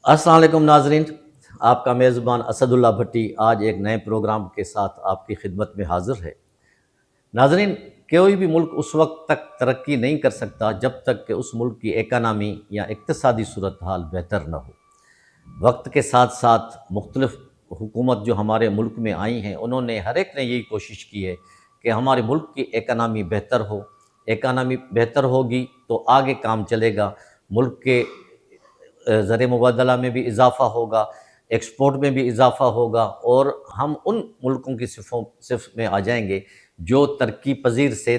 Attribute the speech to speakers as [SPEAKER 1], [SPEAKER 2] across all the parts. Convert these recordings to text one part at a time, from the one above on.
[SPEAKER 1] السلام علیکم ناظرین، آپ کا میزبان اسد اللہ بھٹی آج ایک نئے پروگرام کے ساتھ آپ کی خدمت میں حاضر ہے۔ ناظرین، کوئی بھی ملک اس وقت تک ترقی نہیں کر سکتا جب تک کہ اس ملک کی اکانومی یا اقتصادی صورتحال بہتر نہ ہو۔ وقت کے ساتھ ساتھ مختلف حکومت جو ہمارے ملک میں آئی ہیں، انہوں نے ہر ایک نے یہی کوشش کی ہے کہ ہمارے ملک کی اکانومی بہتر ہو۔ اکانومی بہتر ہوگی تو آگے کام چلے گا، ملک کے زر مبادلہ میں بھی اضافہ ہوگا، ایکسپورٹ میں بھی اضافہ ہوگا، اور ہم ان ملکوں کی صف میں آ جائیں گے جو ترقی پذیر سے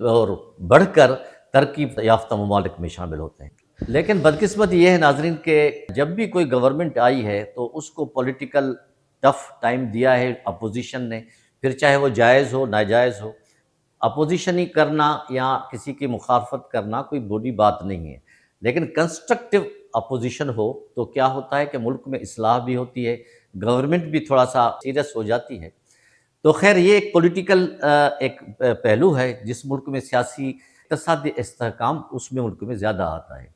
[SPEAKER 1] اور بڑھ کر ترقی یافتہ ممالک میں شامل ہوتے ہیں۔ لیکن بدقسمت یہ ہے ناظرین کہ جب بھی کوئی گورنمنٹ آئی ہے تو اس کو پولیٹیکل ٹف ٹائم دیا ہے اپوزیشن نے، پھر چاہے وہ جائز ہو ناجائز ہو۔ اپوزیشن کرنا یا کسی کی مخالفت کرنا کوئی بری بات نہیں ہے، لیکن کنسٹرکٹیو اپوزیشن ہو تو کیا ہوتا ہے کہ ملک میں اصلاح بھی ہوتی ہے، گورنمنٹ بھی تھوڑا سا سیریس ہو جاتی ہے۔ تو خیر، یہ ایک پولیٹیکل ایک پہلو ہے جس ملک میں سیاسی اقتصادی استحکام اس میں ملک میں زیادہ آتا ہے۔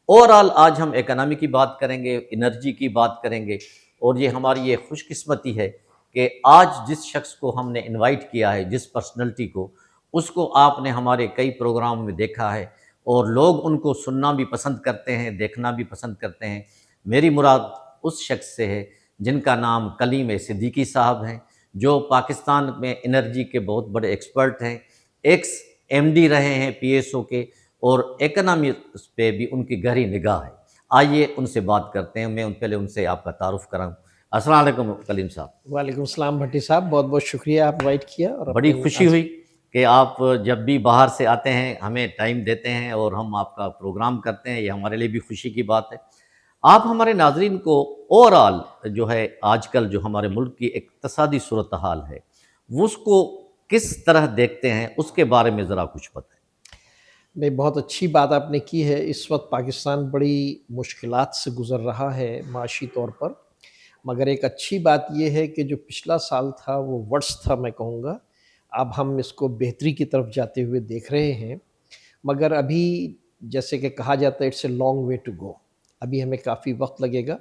[SPEAKER 1] اوورآل آج ہم اکنامی کی بات کریں گے، انرجی کی بات کریں گے، اور یہ ہماری یہ خوش قسمتی ہے کہ آج جس شخص کو ہم نے انوائٹ کیا ہے، جس پرسنلٹی کو، اس کو آپ نے ہمارے کئی پروگرام میں دیکھا ہے، اور لوگ ان کو سننا بھی پسند کرتے ہیں، دیکھنا بھی پسند کرتے ہیں۔ میری مراد اس شخص سے ہے جن کا نام کلیم صدیقی صاحب ہیں، جو پاکستان میں انرجی کے بہت بڑے ایکسپرٹ ہیں، ایکس ایم ڈی رہے ہیں پی ایس او کے، اور اکنامی پہ بھی ان کی گہری نگاہ ہے۔ آئیے ان سے بات کرتے ہیں۔ میں پہلے ان سے آپ کا تعارف کراؤں۔ السلام علیکم کلیم صاحب۔
[SPEAKER 2] وعلیکم السلام بھٹی صاحب، بہت بہت شکریہ آپ انوائٹ کیا، اور
[SPEAKER 1] بڑی خوشی ہوئی کہ آپ جب بھی باہر سے آتے ہیں ہمیں ٹائم دیتے ہیں اور ہم آپ کا پروگرام کرتے ہیں، یہ ہمارے لیے بھی خوشی کی بات ہے۔ آپ ہمارے ناظرین کو اوورآل جو ہے آج کل جو ہمارے ملک کی اقتصادی صورتحال ہے، وہ اس کو کس طرح دیکھتے ہیں، اس کے بارے میں ذرا کچھ بتائیں۔
[SPEAKER 2] نہیں، بہت اچھی بات آپ نے کی ہے۔ اس وقت پاکستان بڑی مشکلات سے گزر رہا ہے معاشی طور پر، مگر ایک اچھی بات یہ ہے کہ جو پچھلا سال تھا وہ ورس تھا، میں کہوں گا۔ اب ہم اس کو بہتری کی طرف جاتے ہوئے دیکھ رہے ہیں، مگر ابھی جیسے کہ کہا جاتا ہے it's a long way to go, ابھی ہمیں کافی وقت لگے گا۔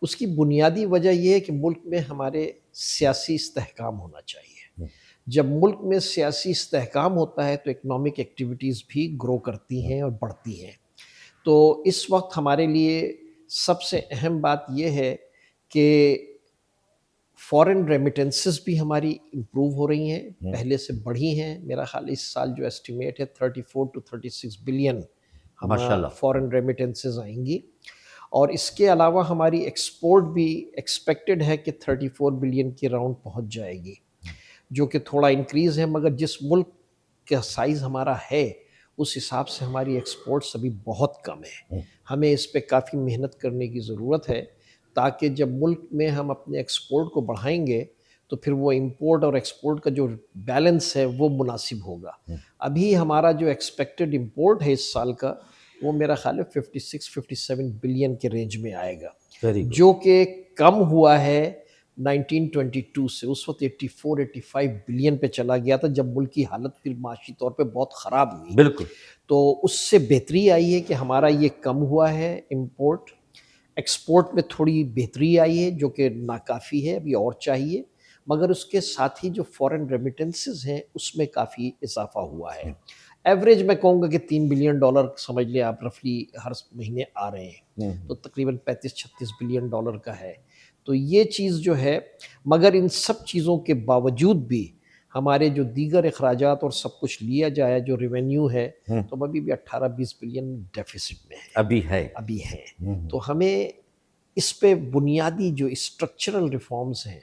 [SPEAKER 2] اس کی بنیادی وجہ یہ ہے کہ ملک میں ہمارے سیاسی استحکام ہونا چاہیے۔ جب ملک میں سیاسی استحکام ہوتا ہے تو اکنامک ایکٹیویٹیز بھی گرو کرتی ہیں اور بڑھتی ہیں۔ تو اس وقت ہمارے لیے سب سے اہم بات یہ ہے کہ فورن ریمیٹنسز بھی ہماری امپروو ہو رہی ہیں، پہلے سے بڑھی ہیں۔ میرا خیال اس سال جو اسٹیمیٹ ہے 34 to 36 بلین
[SPEAKER 1] ماشاء اللہ۔
[SPEAKER 2] فورن ریمیٹنسز آئیں گی، اور اس کے علاوہ ہماری ایکسپورٹ بھی ایکسپیکٹڈ ہے کہ 34 بلین کے راؤنڈ پہنچ جائے گی، جو کہ تھوڑا انکریز ہے، مگر جس ملک کا سائز ہمارا ہے اس حساب سے ہماری ایکسپورٹس ابھی بہت کم ہے۔ ہمیں اس پہ کافی محنت کرنے کی ضرورت ہے، تاکہ جب ملک میں ہم اپنے ایکسپورٹ کو بڑھائیں گے تو پھر وہ امپورٹ اور ایکسپورٹ کا جو بیلنس ہے وہ مناسب ہوگا۔ ابھی ہمارا جو ایکسپیکٹڈ امپورٹ ہے اس سال کا، وہ میرا خیال ہے 56-57 بلین کے رینج میں آئے گا، جو کہ کم ہوا ہے 1922 سے۔ اس وقت 84-85 بلین پہ چلا گیا تھا جب ملک کی حالت پھر معاشی طور پہ بہت خراب ہوئی۔
[SPEAKER 1] بالکل۔
[SPEAKER 2] تو اس سے بہتری آئی ہے کہ ہمارا یہ کم ہوا ہے امپورٹ۔ ایکسپورٹ میں تھوڑی بہتری آئی ہے جو کہ ناکافی ہے، ابھی اور چاہیے، مگر اس کے ساتھ ہی جو فورن ریمیٹنسز ہیں اس میں کافی اضافہ ہوا ہے۔ ایوریج میں کہوں گا کہ $3 بلین سمجھ لیں آپ رفلی ہر مہینے آ رہے ہیں، تو تقریباً 35-36 بلین ڈالر کا ہے۔ تو یہ چیز جو ہے، مگر ان سب چیزوں کے باوجود بھی ہمارے جو دیگر اخراجات اور سب کچھ لیا جائے جو ریونیو ہے، تو ہم ابھی بھی 18-20 بلین ڈیفیسٹ میں ہیں، ابھی ہیں۔ تو ہمیں اس پہ بنیادی جو اسٹرکچرل ریفارمز ہیں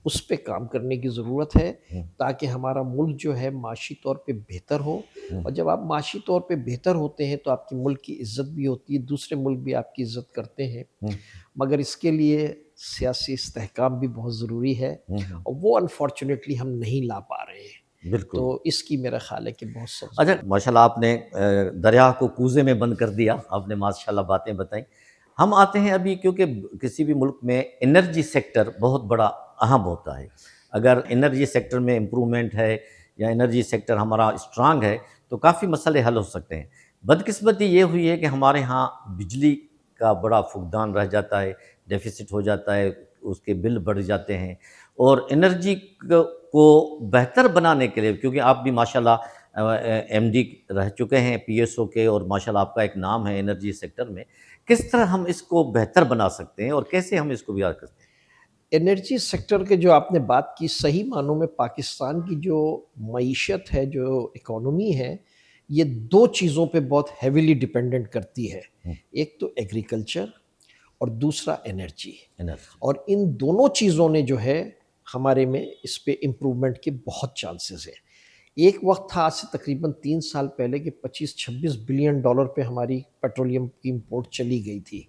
[SPEAKER 2] اس پہ کام کرنے کی ضرورت ہے، تاکہ ہمارا ملک جو ہے معاشی طور پہ بہتر ہو۔ اور جب آپ معاشی طور پہ بہتر ہوتے ہیں تو آپ کے ملک کی عزت بھی ہوتی ہے، دوسرے ملک بھی آپ کی عزت کرتے ہیں، مگر اس کے لیے سیاسی استحکام بھی بہت ضروری ہے، اور وہ انفارچونیٹلی ہم نہیں لا پا رہے ہیں۔
[SPEAKER 1] بالکل۔
[SPEAKER 2] تو اس کی میرا خیال ہے کہ بہت سخت۔
[SPEAKER 1] اچھا، ماشاءاللہ آپ نے دریا کو کوزے میں بند کر دیا، آپ نے ماشاءاللہ باتیں بتائیں۔ ہم آتے ہیں ابھی، کیونکہ کسی بھی ملک میں انرجی سیکٹر بہت بڑا اہم ہوتا ہے۔ اگر انرجی سیکٹر میں امپرومنٹ ہے یا انرجی سیکٹر ہمارا اسٹرانگ ہے تو کافی مسئلے حل ہو سکتے ہیں۔ بدقسمتی یہ ہوئی ہے کہ ہمارے ہاں بجلی کا بڑا فقدان رہ جاتا ہے، ڈیفیسٹ ہو جاتا ہے، اس کے بل بڑھ جاتے ہیں، اور انرجی کو بہتر بنانے کے لیے، کیونکہ آپ بھی ماشاءاللہ ایم ڈی رہ چکے ہیں پی ایس او کے، اور ماشاءاللہ آپ کا ایک نام ہے انرجی سیکٹر میں، کس طرح ہم اس کو بہتر بنا سکتے ہیں اور کیسے ہم اس کو بیان کرتے ہیں؟
[SPEAKER 2] انرجی سیکٹر کے جو آپ نے بات کی، صحیح معنوں میں پاکستان کی جو معیشت ہے، جو اکانومی ہے، یہ دو چیزوں پہ بہت ہیویلی ڈیپینڈنٹ کرتی ہے۔ ایک تو ایگریکلچر اور دوسرا انرجی،
[SPEAKER 1] انرجی
[SPEAKER 2] اور ان دونوں چیزوں نے جو ہے ہمارے میں اس پہ امپرومنٹ کے بہت چانسز ہیں۔ ایک وقت تھا آج سے تقریباً 3 سال پہلے کہ 25-26 بلین ڈالر پہ ہماری پیٹرولیم کی امپورٹ چلی گئی تھی،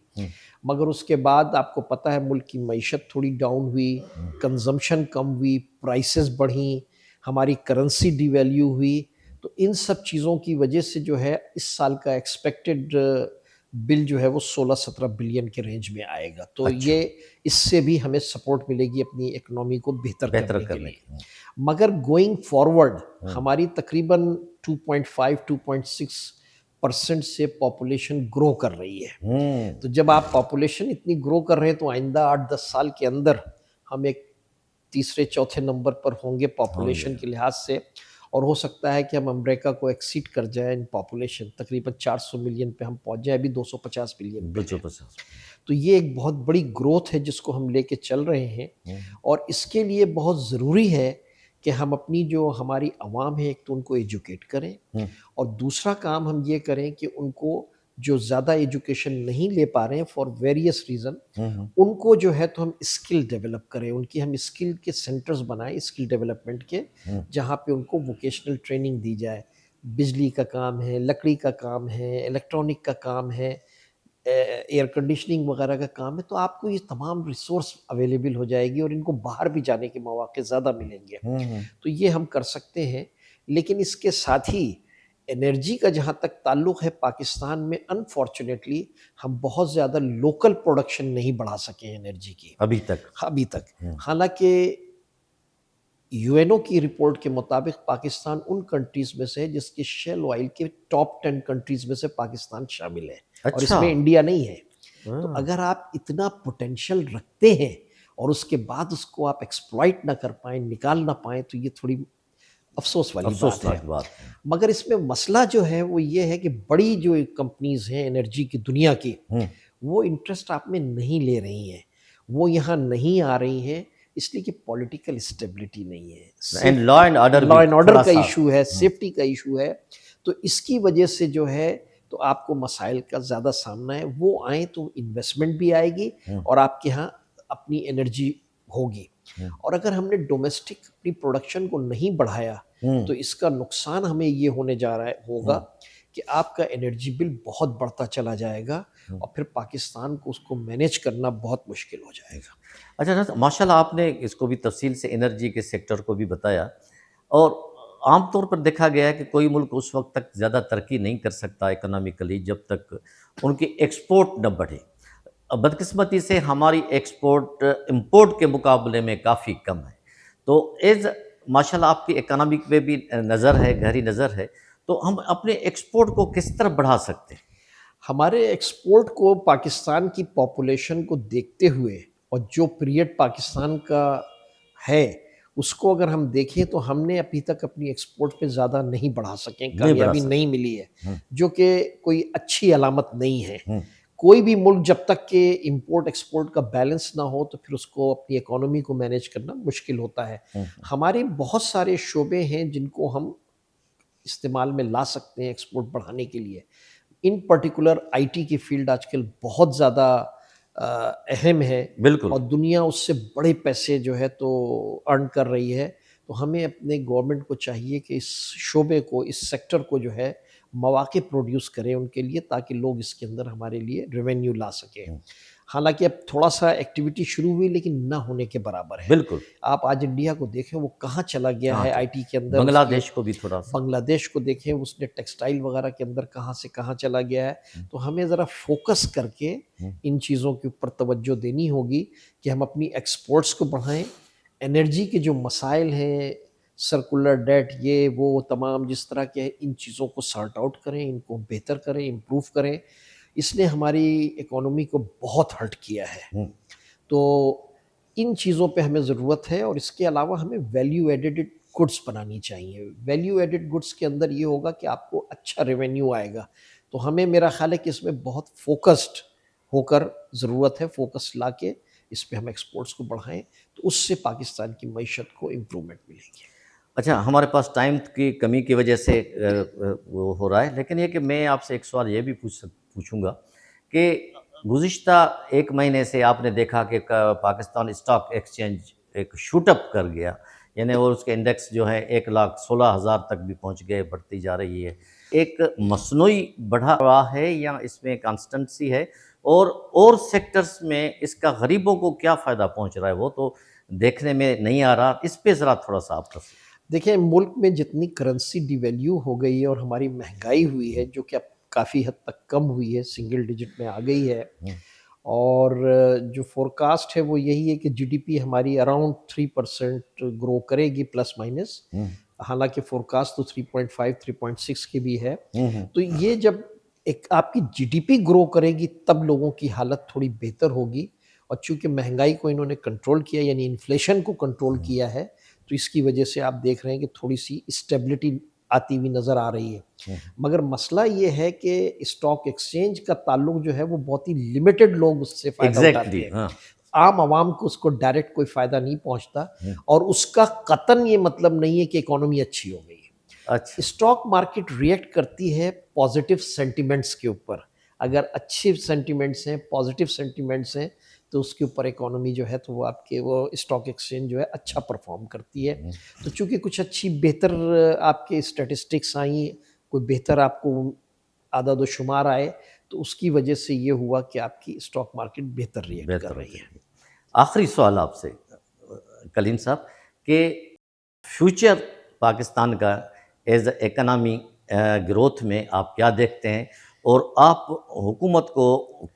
[SPEAKER 2] مگر اس کے بعد آپ کو پتہ ہے ملک کی معیشت تھوڑی ڈاؤن ہوئی، کنزمپشن کم ہوئی، پرائسز بڑھیں، ہماری کرنسی ڈی ویلیو ہوئی، تو ان سب چیزوں کی وجہ سے جو ہے اس سال کا ایکسپیکٹڈ بل جو ہے وہ 16-17 بلین کے رینج میں آئے گا، تو
[SPEAKER 1] اچھا،
[SPEAKER 2] یہ اس سے بھی ہمیں سپورٹ ملے گی اپنی اکنامی کو بہتر
[SPEAKER 1] بہتر
[SPEAKER 2] کرنے کے
[SPEAKER 1] کرنے
[SPEAKER 2] لیے۔
[SPEAKER 1] کی۔
[SPEAKER 2] مگر گوئنگ فارورڈ ہماری تقریباً 2.5-2.6% سے پاپولیشن گرو کر رہی ہے، تو جب آپ پاپولیشن اتنی گرو کر رہے ہیں تو آئندہ 8-10 سال کے اندر ہم ایک تیسرے چوتھے نمبر پر ہوں گے پاپولیشن کے لحاظ سے، اور ہو سکتا ہے کہ ہم امریکہ کو ایکسیڈ کر جائیں ان پاپولیشن، تقریباً 400 ملین پہ ہم پہنچ جائیں، ابھی 250 ملین پہ ہیں۔
[SPEAKER 1] 250۔
[SPEAKER 2] تو یہ ایک بہت بڑی گروتھ ہے جس کو ہم لے کے چل رہے ہیں، اور اس کے لیے بہت ضروری ہے کہ ہم اپنی جو ہماری عوام ہے ایک تو ان کو ایجوکیٹ کریں، اور دوسرا کام ہم یہ کریں کہ ان کو جو زیادہ ایجوکیشن نہیں لے پا رہے ہیں فار ویریس ریزن، ان کو جو ہے تو ہم اسکل ڈیولپ کریں، ان کی ہم اسکل کے سینٹرز بنائیں، اسکل ڈیولپمنٹ کے، جہاں پہ ان کو ووکیشنل ٹریننگ دی جائے۔ بجلی کا کام ہے، لکڑی کا کام ہے، الیکٹرانک کا کام ہے، ایئر کنڈیشننگ وغیرہ کا کام ہے، تو آپ کو یہ تمام ریسورس اویلیبل ہو جائے گی، اور ان کو باہر بھی جانے کے مواقع زیادہ ملیں گے، تو یہ ہم کر سکتے ہیں۔ لیکن اس کے ساتھ ہی انرجی کا جہاں تک تعلق ہے، پاکستان میں انفارچونیٹلی ہم بہت زیادہ لوکل پروڈکشن نہیں بڑھا سکے ہیں انرجی کی ابھی تک، حالانکہ یو این او کی رپورٹ کے مطابق پاکستان ان کنٹریز میں سے ہے جس کے شیل آئل کے ٹاپ 10 کنٹریز میں سے پاکستان شامل ہے، اور اس میں انڈیا نہیں ہے۔ تو اگر آپ اتنا پوٹینشیل رکھتے ہیں اور اس کے بعد اس کو آپ ایکسپلائٹ نہ کر پائیں، نکال نہ پائیں، تو یہ تھوڑی افسوس والی بات ہے۔ مگر اس میں مسئلہ جو ہے وہ یہ ہے کہ بڑی جو کمپنیز ہیں انرجی کی دنیا کی، وہ انٹرسٹ آپ میں نہیں لے رہی ہیں، وہ یہاں نہیں آ رہی ہیں، اس لیے کہ پولیٹیکل اسٹیبلٹی نہیں ہے،
[SPEAKER 1] لا اینڈ
[SPEAKER 2] آرڈر کا ایشو ہے، سیفٹی کا ایشو ہے، تو اس کی وجہ سے جو ہے تو آپ کو مسائل کا زیادہ سامنا ہے۔ وہ آئیں تو انویسٹمنٹ بھی آئے گی، اور آپ کے ہاں اپنی انرجی ہوگی، اور اگر ہم نے ڈومیسٹک اپنی پروڈکشن کو نہیں بڑھایا تو اس کا نقصان ہمیں یہ ہونے جا رہا ہوگا کہ آپ کا انرجی بل بہت بڑھتا چلا جائے گا، اور پھر پاکستان کو اس کو مینیج کرنا بہت مشکل ہو جائے گا۔
[SPEAKER 1] اچھا، ماشاءاللہ آپ نے اس کو بھی تفصیل سے انرجی کے سیکٹر کو بھی بتایا، اور عام طور پر دیکھا گیا ہے کہ کوئی ملک اس وقت تک زیادہ ترقی نہیں کر سکتا اکنامکلی جب تک ان کی ایکسپورٹ نہ بڑھے۔ بدقسمتی سے ہماری ایکسپورٹ امپورٹ کے مقابلے میں کافی کم ہے، تو ماشاءاللہ آپ کی اکنامک پہ بھی نظر ہے، گہری نظر ہے، تو ہم اپنے ایکسپورٹ کو کس طرح بڑھا سکتے ہیں؟
[SPEAKER 2] ہمارے ایکسپورٹ کو پاکستان کی پاپولیشن کو دیکھتے ہوئے اور جو پیریڈ پاکستان کا ہے اس کو اگر ہم دیکھیں تو ہم نے ابھی تک اپنی ایکسپورٹ پہ زیادہ نہیں بڑھا سکیں، کامیابی نہیں ملی ہے، جو کہ کوئی اچھی علامت نہیں ہے۔ کوئی بھی ملک جب تک کہ امپورٹ ایکسپورٹ کا بیلنس نہ ہو تو پھر اس کو اپنی اکانومی کو مینیج کرنا مشکل ہوتا ہے۔ ہمارے بہت سارے شعبے ہیں جن کو ہم استعمال میں لا سکتے ہیں ایکسپورٹ بڑھانے کے لیے، ان پرٹیکولر آئی ٹی کی فیلڈ آج کل بہت زیادہ اہم ہے، اور دنیا اس سے بڑے پیسے جو ہے تو ارن کر رہی ہے، تو ہمیں اپنے گورنمنٹ کو چاہیے کہ اس شعبے کو، اس سیکٹر کو جو ہے مواقع پروڈیوس کریں ان کے لیے، تاکہ لوگ اس کے اندر ہمارے لیے ریونیو لا سکیں۔ حالانکہ اب تھوڑا سا ایکٹیویٹی شروع ہوئی لیکن نہ ہونے کے برابر ہے۔ آپ آج انڈیا کو دیکھیں وہ کہاں چلا گیا ہے آئی ٹی کے اندر،
[SPEAKER 1] بنگلہ دیش کو بھی تھوڑا سا،
[SPEAKER 2] بنگلہ دیش کو دیکھیں اس نے ٹیکسٹائل وغیرہ کے اندر کہاں سے کہاں چلا گیا ہے۔ تو ہمیں ذرا فوکس کر کے ان چیزوں کے اوپر توجہ دینی ہوگی کہ ہم اپنی ایکسپورٹس کو بڑھائیں، انرجی کے جو مسائل ہیں، سرکولر ڈیٹ، یہ وہ تمام جس طرح کے ان چیزوں کو سارٹ آؤٹ کریں، ان کو بہتر کریں، امپروو کریں۔ اس نے ہماری اکانومی کو بہت ہرٹ کیا ہے. تو ان چیزوں پہ ہمیں ضرورت ہے، اور اس کے علاوہ ہمیں ویلیو ایڈیڈ گڈس بنانی چاہیے. ویلیو ایڈیڈ گڈس کے اندر یہ ہوگا کہ آپ کو اچھا ریونیو آئے گا. تو ہمیں، میرا خیال ہے کہ اس میں بہت فوکسڈ ہو کر ضرورت ہے، فوکس لا کے اس پہ ہم ایکسپورٹس کو بڑھائیں، تو اس سے پاکستان کی معیشت کو امپرومنٹ ملے گی.
[SPEAKER 1] اچھا، ہمارے پاس ٹائم کی کمی کی وجہ سے وہ ہو رہا ہے، لیکن یہ کہ میں آپ سے ایک سوال یہ بھی پوچھوں گا کہ گزشتہ ایک مہینے سے آپ نے دیکھا کہ پاکستان اسٹاک ایکسچینج ایک شوٹ اپ کر گیا، یعنی اور اس کے انڈیکس جو ہے 1,16,000 تک بھی پہنچ گئے، بڑھتی جا رہی ہے. ایک مصنوعی بڑھا ہوا ہے یا اس میں کانسٹنسی ہے؟ اور سیکٹرز میں اس کا غریبوں کو کیا فائدہ پہنچ رہا ہے وہ تو دیکھنے میں نہیں آ رہا. اس پہ ذرا تھوڑا سا آپ کا.
[SPEAKER 2] دیکھیں، ملک میں جتنی کرنسی ڈی ویلیو ہو گئی ہے اور ہماری مہنگائی ہوئی ہے، جو کہ اب کافی حد تک کم ہوئی ہے، سنگل ڈیجٹ میں آ گئی ہے، اور جو فورکاسٹ ہے وہ یہی ہے کہ جی ڈی پی ہماری اراؤنڈ 3% گرو کرے گی پلس مائنس. حالانکہ فورکاسٹ تو 3.5 3.6 کی بھی ہے. تو یہ جب ایک آپ کی جی ڈی پی گرو کرے گی تب لوگوں کی حالت تھوڑی بہتر ہوگی. اور چونکہ مہنگائی کو انہوں نے کنٹرول کیا، یعنی انفلیشن کو کنٹرول کیا ہے، تو اس کی وجہ سے آپ دیکھ رہے ہیں کہ تھوڑی سی اسٹیبلٹی آتی ہوئی نظر آ رہی ہے. مگر مسئلہ یہ ہے کہ اسٹاک ایکسچینج کا تعلق جو ہے وہ بہت ہی لمیٹڈ لوگ اس سے فائدہ اٹھاتے ہیں. عام عوام کو اس کو ڈائریکٹ کوئی فائدہ نہیں پہنچتا، اور اس کا قطعاً یہ مطلب نہیں ہے کہ اکانومی اچھی ہو گئی ہے. اسٹاک مارکیٹ ریئیکٹ کرتی ہے پازیٹیو سینٹیمنٹس کے اوپر. اگر اچھے سینٹیمنٹس ہیں، پازیٹیو سینٹیمنٹس ہیں، تو اس کے اوپر اکانومی جو ہے تو وہ آپ کے وہ اسٹاک ایکسچینج جو ہے اچھا پرفارم کرتی ہے. تو چونکہ کچھ اچھی بہتر آپ کے اسٹیٹسٹکس آئیں، کوئی بہتر آپ کو اعداد و شمار آئے، تو اس کی وجہ سے یہ ہوا کہ آپ کی اسٹاک مارکیٹ بہتر ریئیکٹ کر رہی ہے.
[SPEAKER 1] آخری سوال آپ سے کلیم صاحب کہ فیوچر پاکستان کا ایز اے اکنامی گروتھ میں آپ کیا دیکھتے ہیں، اور آپ حکومت کو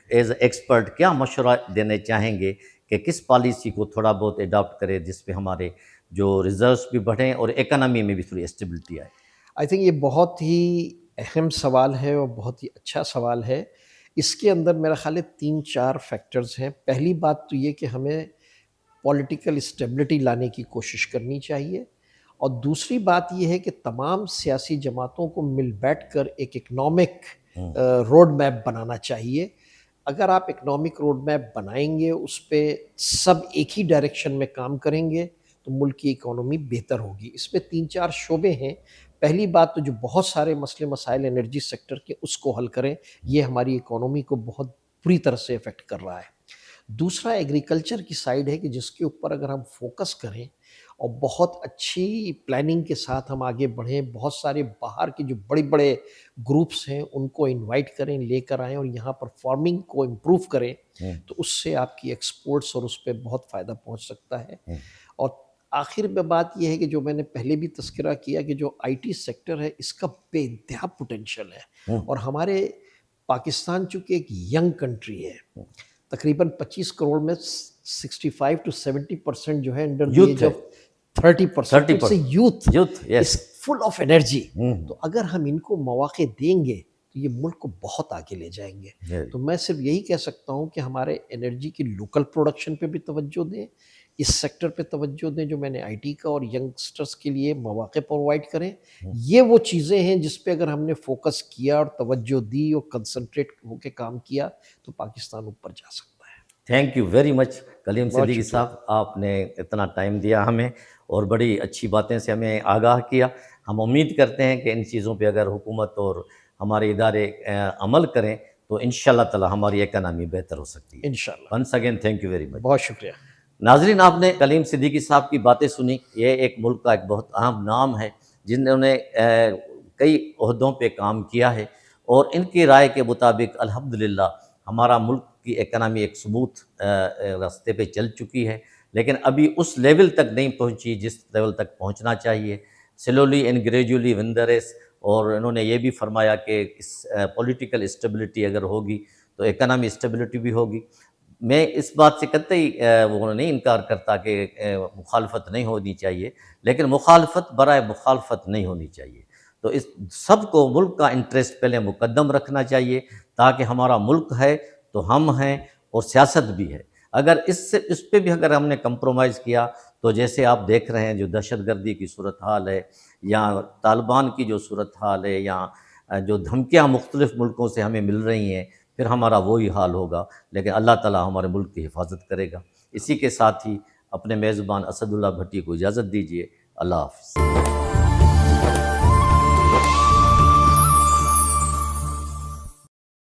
[SPEAKER 1] ایز اے ایکسپرٹ کیا مشورہ دینے چاہیں گے کہ کس پالیسی کو تھوڑا بہت اڈاپٹ کرے جس پہ ہمارے جو ریزروز بھی بڑھیں اور اکنامی میں بھی تھوڑی اسٹیبلٹی آئے؟
[SPEAKER 2] آئی تھنک یہ بہت ہی اہم سوال ہے اور بہت ہی اچھا سوال ہے. اس کے اندر میرا خیال ہے 3-4 فیکٹرز ہیں. پہلی بات تو یہ کہ ہمیں پولیٹیکل اسٹیبلٹی لانے کی کوشش کرنی چاہیے، اور دوسری بات یہ ہے کہ تمام سیاسی جماعتوں کو مل بیٹھ کر ایک اکنامک روڈ میپ بنانا چاہیے. اگر آپ اکنامک روڈ میپ بنائیں گے، اس پہ سب ایک ہی ڈائریکشن میں کام کریں گے، تو ملک کی اکانومی بہتر ہوگی. اس میں 3-4 شعبے ہیں. پہلی بات تو جو بہت سارے مسئلے مسائل انرجی سیکٹر کے، اس کو حل کریں. یہ ہماری اکانومی کو بہت بری طرح سے افیکٹ کر رہا ہے. دوسرا ایگریکلچر کی سائیڈ ہے کہ جس کے اوپر اگر ہم فوکس کریں اور بہت اچھی پلاننگ کے ساتھ ہم آگے بڑھیں، بہت سارے باہر کے جو بڑے بڑے گروپس ہیں ان کو انوائٹ کریں، لے کر آئیں، اور یہاں پر فارمنگ کو امپروو کریں، تو اس سے آپ کی ایکسپورٹس اور اس پہ بہت فائدہ پہنچ سکتا ہے. اور آخر میں بات یہ ہے کہ جو میں نے پہلے بھی تذکرہ کیا کہ جو آئی ٹی سیکٹر ہے، اس کا بے انتہا پوٹینشیل ہے. اور ہمارے پاکستان چونکہ ایک ینگ کنٹری ہے، تقریباً 25 کروڑ میں 65 to 70% جو ہے under the age of 30%. It's a youth is full of energy. تو اگر ہم ان کو مواقع دیں گے تو یہ ملک کو بہت آگے لے جائیں گے. تو میں صرف یہی کہہ سکتا ہوں کہ ہمارے انرجی کی لوکل پروڈکشن پہ بھی توجہ دیں، اس سیکٹر پہ توجہ دیں جو میں نے آئی ٹی کا، اور ینگسٹرز کے لیے مواقع پرووائڈ کریں. یہ وہ چیزیں ہیں جس پہ اگر ہم نے فوکس کیا اور توجہ دی اور کنسنٹریٹ ہو کے کام کیا تو پاکستان اوپر جا سکتا ہے.
[SPEAKER 1] تھینک یو ویری مچ کلیم صدیقی صاحب، آپ نے اتنا ٹائم دیا ہمیں اور بڑی اچھی باتیں سے ہمیں آگاہ کیا. ہم امید کرتے ہیں کہ ان چیزوں پہ اگر حکومت اور ہمارے ادارے عمل کریں تو انشاءاللہ تعالی ہماری اکانومی بہتر ہو سکتی ہے.
[SPEAKER 2] انشاءاللہ.
[SPEAKER 1] Once again thank you very much.
[SPEAKER 2] بہت شکریہ.
[SPEAKER 1] ناظرین، آپ نے کلیم صدیقی صاحب کی باتیں سنی. یہ ایک ملک کا ایک بہت اہم نام ہے جنہوں نے کئی عہدوں پہ کام کیا ہے، اور ان کی رائے کے مطابق الحمدللہ ہمارا ملک کی اکانومی ایک سموتھ راستے پہ چل چکی ہے، لیکن ابھی اس لیول تک نہیں پہنچی جس لیول تک پہنچنا چاہیے. Slowly and gradually won the race. اور انہوں نے یہ بھی فرمایا کہ اس پولیٹیکل اسٹیبلٹی اگر ہوگی تو اکانومی اسٹیبلٹی بھی ہوگی. میں اس بات سے قطعی وہ نہیں انکار کرتا کہ مخالفت نہیں ہونی چاہیے، لیکن مخالفت برائے مخالفت نہیں ہونی چاہیے. تو اس سب کو ملک کا انٹرسٹ پہلے مقدم رکھنا چاہیے، تاکہ ہمارا ملک ہے تو ہم ہیں اور سیاست بھی ہے۔ اگر اس پہ بھی اگر ہم نے کمپرومائز کیا تو جیسے آپ دیکھ رہے ہیں جو دہشت گردی کی صورتحال ہے، یا طالبان کی جو صورتحال ہے، یا جو دھمکیاں مختلف ملکوں سے ہمیں مل رہی ہیں، پھر ہمارا وہی حال ہوگا، لیکن اللہ تعالیٰ ہمارے ملک کی حفاظت کرے گا۔ اسی کے ساتھ ہی اپنے میزبان اسد اللہ بھٹی کو اجازت دیجیے۔ اللہ حافظ۔